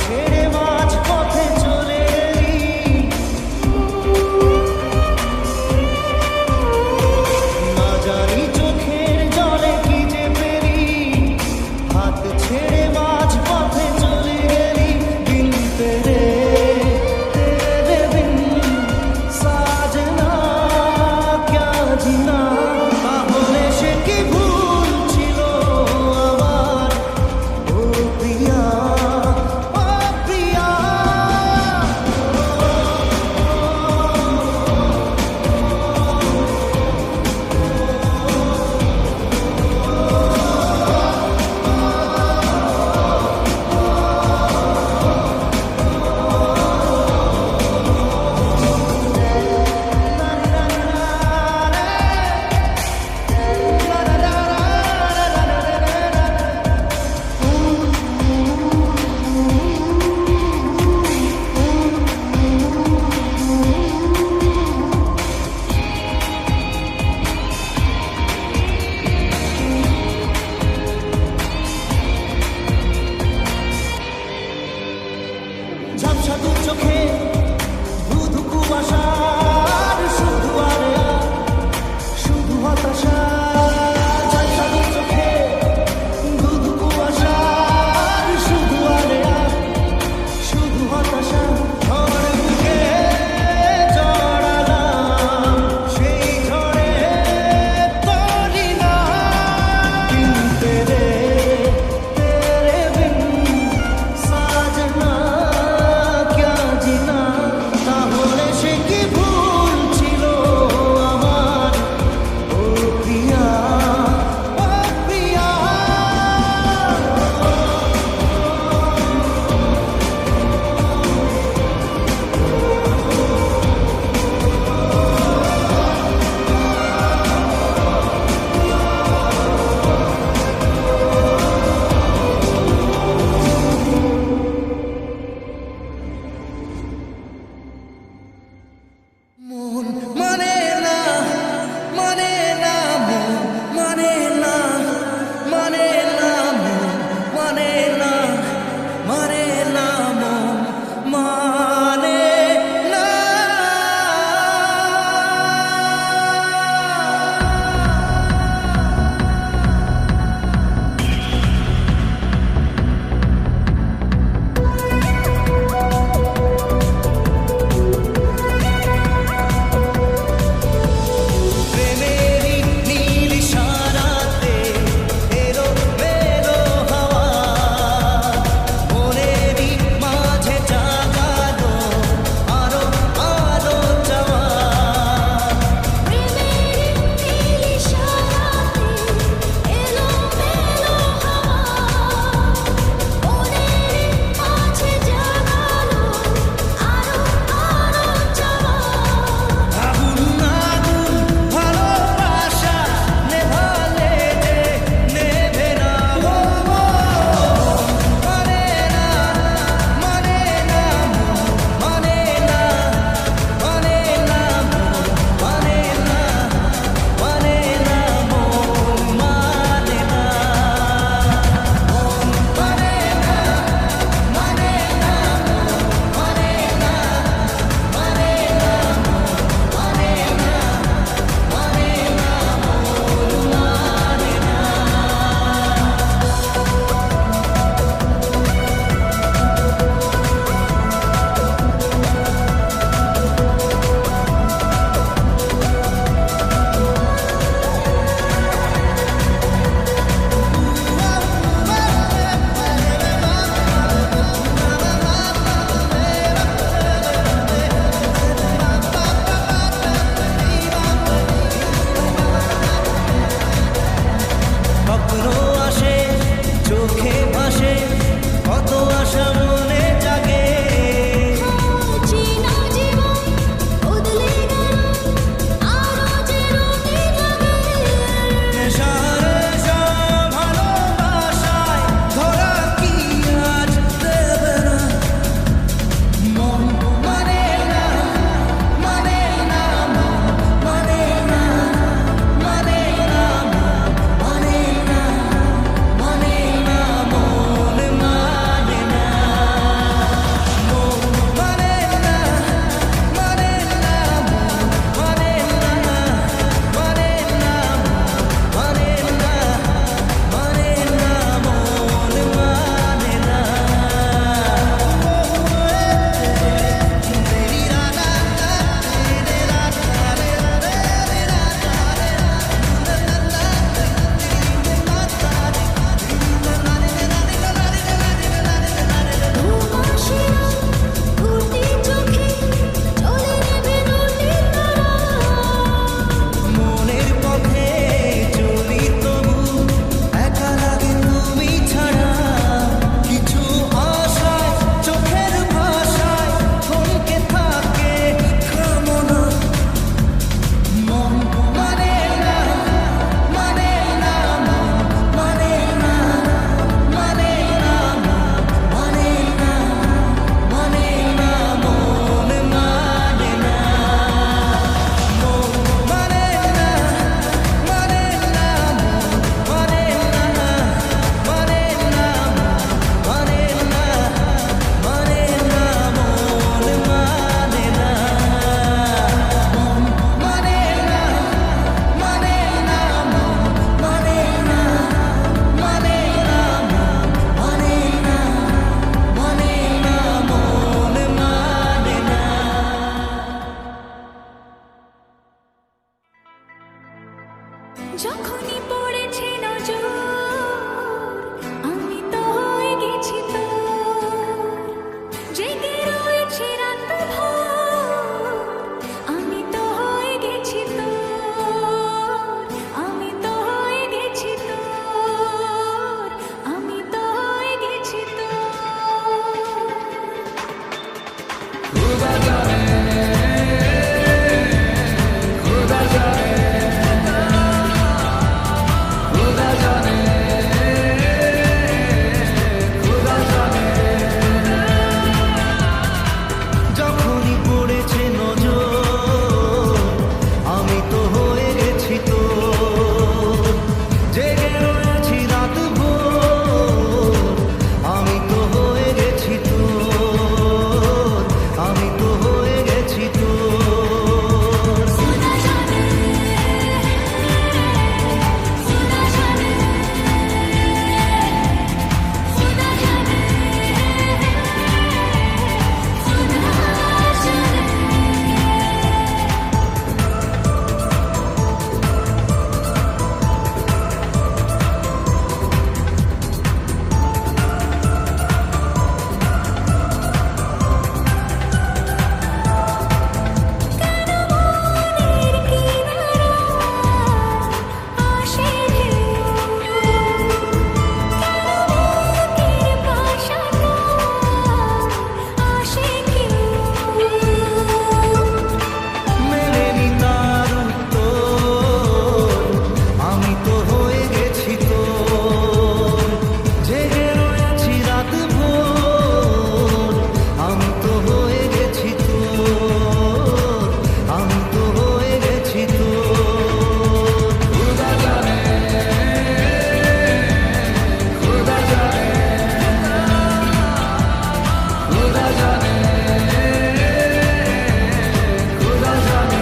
ছেড়ে মাঝ পথে চলে এলি, না জানি চোখের জলে কি যে পেলি, হাত ছেড়ে মাঝ পথে চলে গেলি। বিন তেরে তেরে বিন সাজনা ক্যা জিনা, তাহলে সে কি ভুল ছিল আমার, ও প্রিয়া ও প্রিয়া। ঝাপসা দু চোখে ধুধু কুয়াশার শুধু আরে শুধু হতাশা। ঝাপসা দু চোখে ধুধু কুয়াশার শুধু আরে শুধু হতাশা। ঝড় বুকে জড়ালাম, সেই ঝড়ে তরি না। বিন তেরে তেরে বিন সাজনা ক্যা জিনা, তাহলে সে কি ভুল ছিল আমার, ও প্রিয়া ও প্রিয়া। মন মানে না মানে না, মন মানে না মানে না, মন মানে না মানে না, মন মানে না। প্রেমেরই নীল ইশারাতে এলো মেলো হাওয়া, মনেরই মাঝে জাগালো আরো আরো চাওয়া। প্রেমের নীল ইশারাতে এলো মেলো হাওয়া, মনের মাঝে জাগালো আরো আরো চাওয়া। আগুন আগুন ভালোবাসা নেভালে যে নেভে না, ও মানে না মানে না, মানে না মানে না, মানে না মানে না, মন মানে না, মন মানে না মানে না, মানে না মানে না, মানে না মানে না, মন মানে না। স্বপ্ন আসে চোখে ভাসে, কত আশা মনে জাগে। চিনা জীবন বদলে গেল, আরো যে রঙিন লাগে। নেশার নেশা ভালোবাসায় ধরা কি আজ দেবে না, মন মানে না মানে না, মন মানে না মানে না, মন মানে না মানে না, মন মানে না। যখনই পড়েছে নজর আমি তো হয়ে গেছি তো জেগে রয়েছি রাত ভোর আমি তো হয়ে গেছি তো আমি তো হয়ে গেছি তো सुना जाने सुना जाने सुना जाने মেলেনি তার উত্তর আমি তো হয়ে গেছি তো জেগে রয়েছি রাত ভোর আমি তো হয়ে গেছি তো আমি তো হয়ে গেছি তো খুদা জানে খুদা জানে খুদা জানে খুদা জানে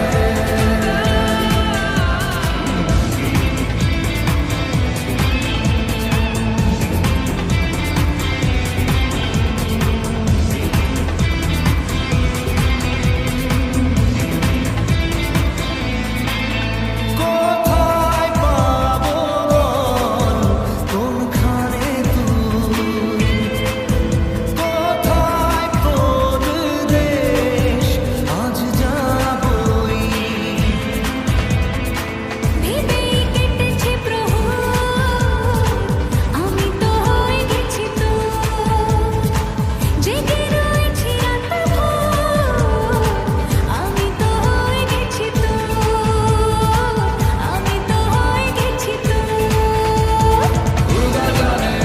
কোথায় পাবো বল কোনখানে তুই কোথায় তোর দেশ আজ যাবই ভেবেই কেটেছে প্রহর আমি তো হয়ে গেছি তো জেগে রয়েছি রাত ভোর আমি তো হয়ে গেছি তো আমি তো হয়ে গেছি তো খুদা জানে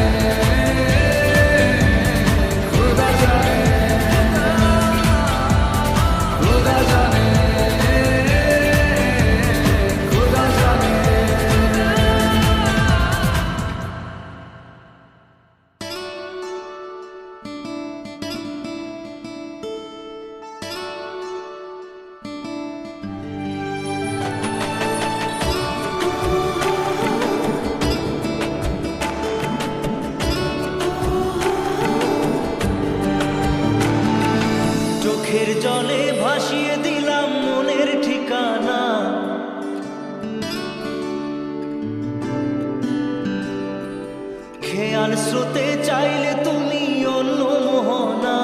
খুদা জানে খুদা জানে খুদা জানে চোখের জলে ভাসিয়ে দিলাম মনের ঠিকানা খেয়াল স্রোতে চাইলে তুমি অন্য মোহনা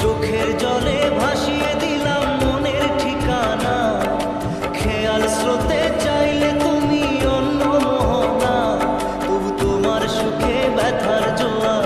চোখের জলে ভাসিয়ে দিলাম মনের ঠিকানা খেয়াল স্রোতে চাইলে তুমি অন্য মোহনা তবু তোমার সুখে ব্যথার জোয়ার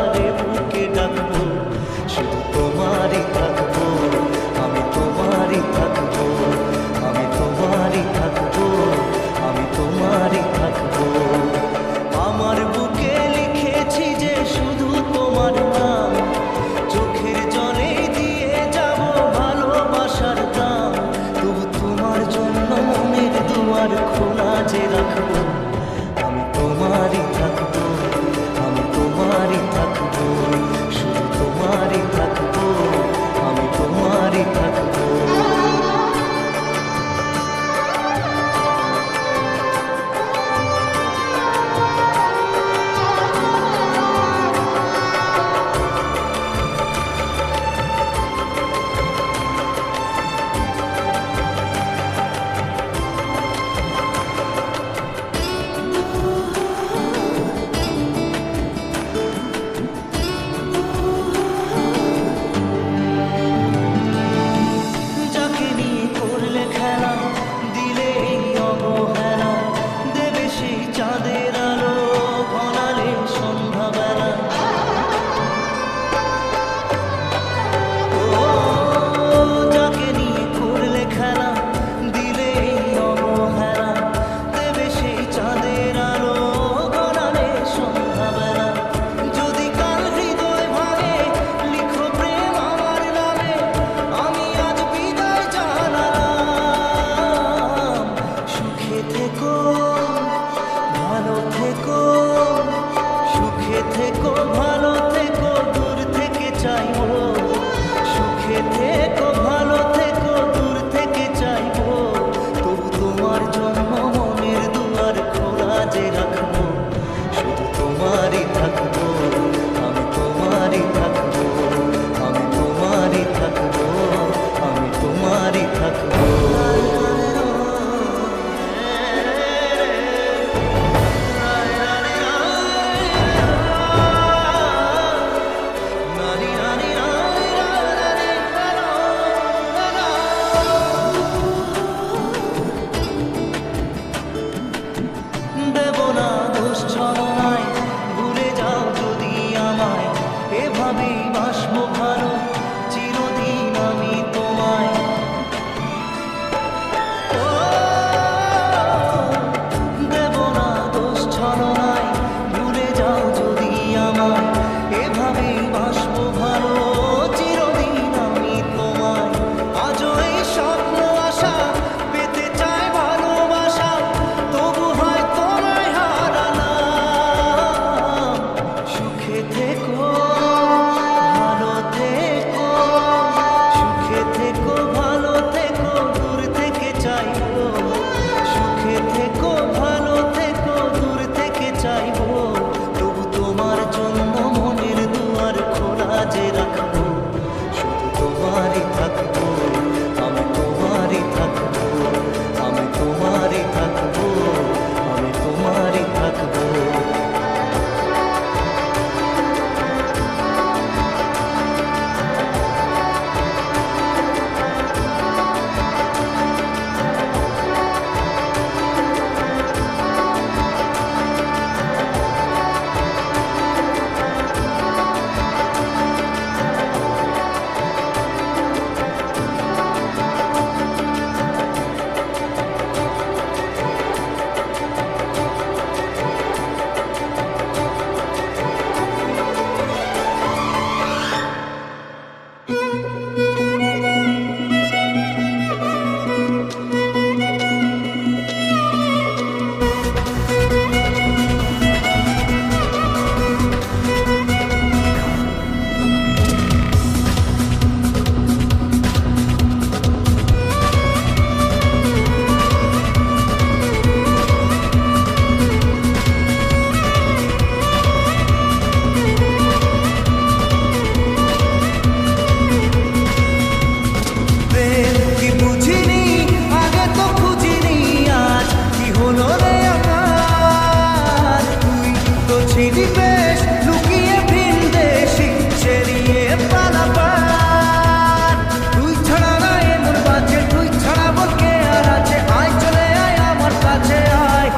তো ছিলি বেশ লুকিয়ে ভিনদেশি সেরিয়ে পালাবার। তুই ছাড়া না এমন বাজে, তুই ছাড়া বলকে আর আছে, আয় চলে আয় আমার কাছে আয়।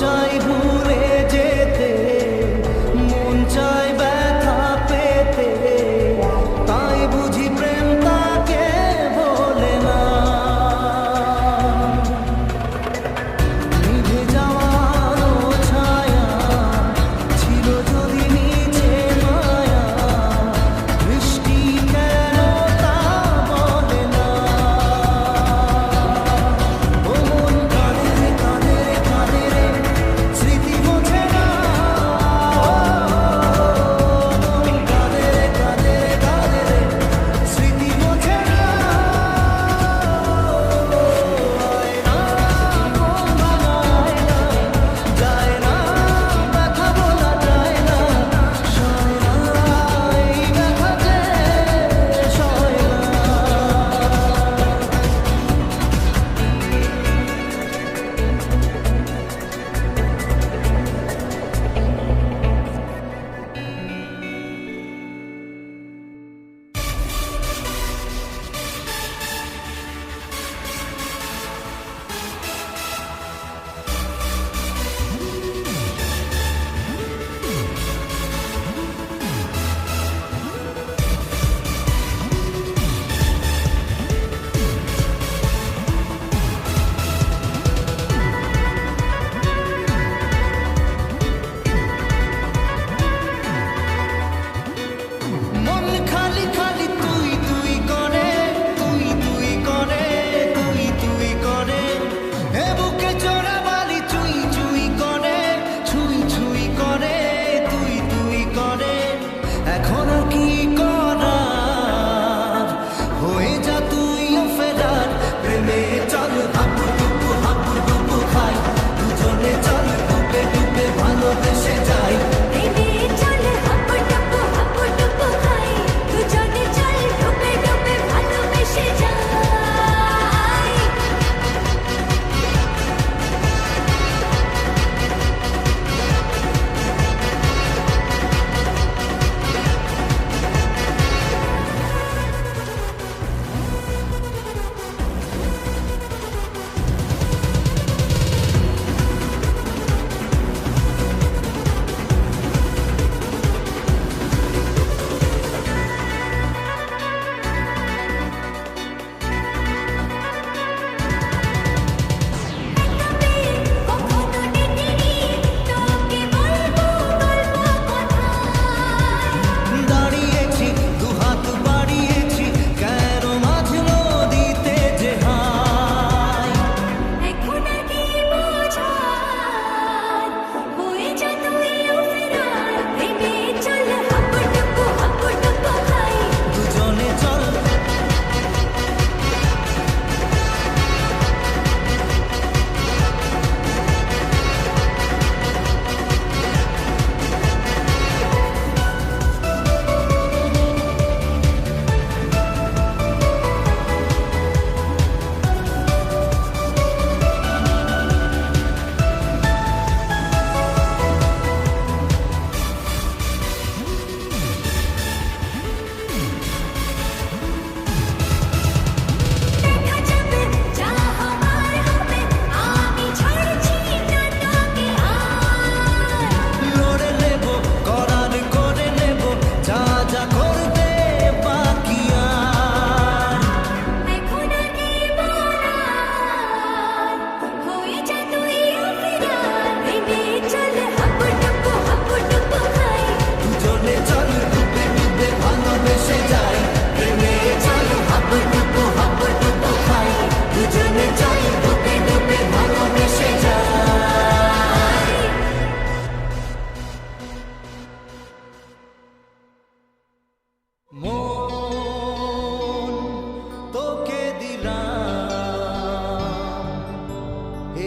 চাই ভুলে যেতে, মন চাই ব্যথা পেতে, তাই বুঝি প্রেম তাকে বলে না। নিভে যাওয়া আলো ছায়া ছিল যদি নিচে মায়া, বৃষ্টি কেন তা বলে না। ও মন কাঁদে রে কাঁদে রে কাঁদে রে, স্মৃতি মোছে না। মন কাঁদে রে কাঁদে রে কাঁদে রে, স্মৃতি মোছে না। আয় না মন ভাঙায় না, যায় না ব্যথা বলা যায় না, সয় না এই ব্যথা যে সয় না। মন খালি খালি তুই তুই করে, তুই তুই করে, তুই তুই করে, এ বুকে চোরা বালি চুই চুই করে, ছুঁই ছুঁই করে, তুই তুই করে। এখন আর কি করার, হয়ে যা তুইও ফেরার, প্রেমে চল হাবু ডুবু খাই, দুজনে চল ডুবে ডুবে ভালোবেসে যাই। প্রেমে চল হাবুডুবু খাই, দুজনে চল ডুবে ডুবে ভালোবেসে যাই। কখনো দেখিনি তোকে বলবো গল্প কোথায়, দাঁড়িয়েছি দুহাত বাড়িয়েছি, কেন মাঝ নদীতে যে হাই। এখন আর কি বোঝার, হয়ে যা তুইও ফেরার, প্রেমে চল হাবুডুবু খাই। দুজনে চল দেখা যাবে যা হবার হবে, আমি ছাড়ছি না তোকে আর। লড়ে নেব, করার করে নেব, যা যা করবে বাকি আর। এখন আর কি বলার, হয়ে যা তুইও ফেরার, প্রেমে চল হাবুডুবু খাই। দুজনে চল ডুবে ডুবে ভালোবেসে যাই, প্রেমে চল হাবুডুবু খাই, দুজনে চল ডুবে ডুবে ভালোবেসে যাই। মন তোকে দিলাম,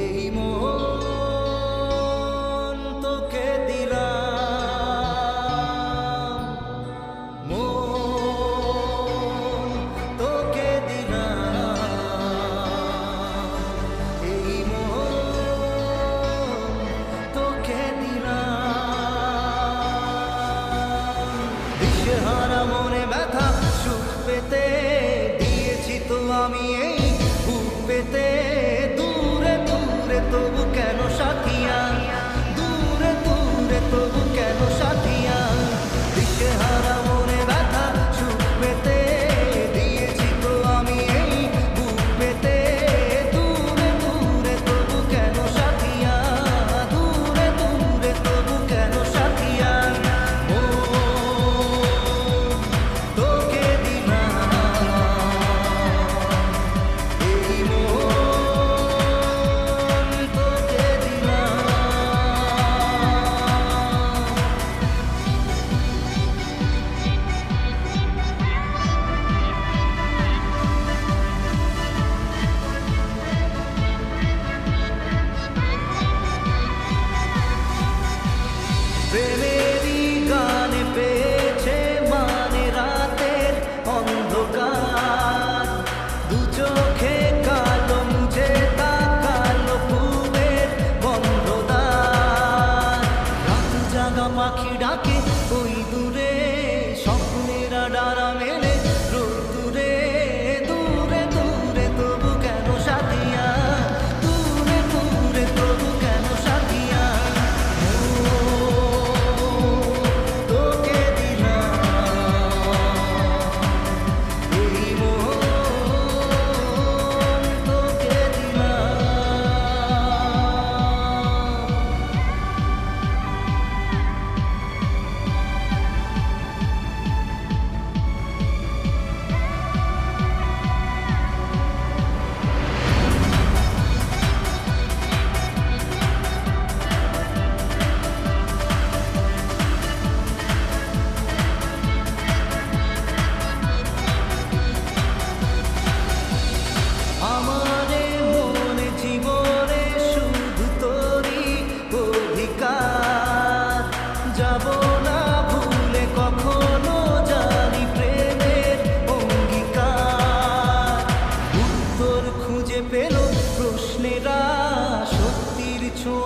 এই মন তোকে দিলাম, মন তোকে দিলাম, এই মন তোকে দিলাম। দিশেহারা মনে ব্যথা সুখ পেতে দিয়েছি তো আমি এই বুক পেতে, দূরে দূরে তবু কেন সাথিয়া।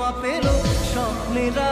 ছোঁয়া পেল স্বপ্নেরা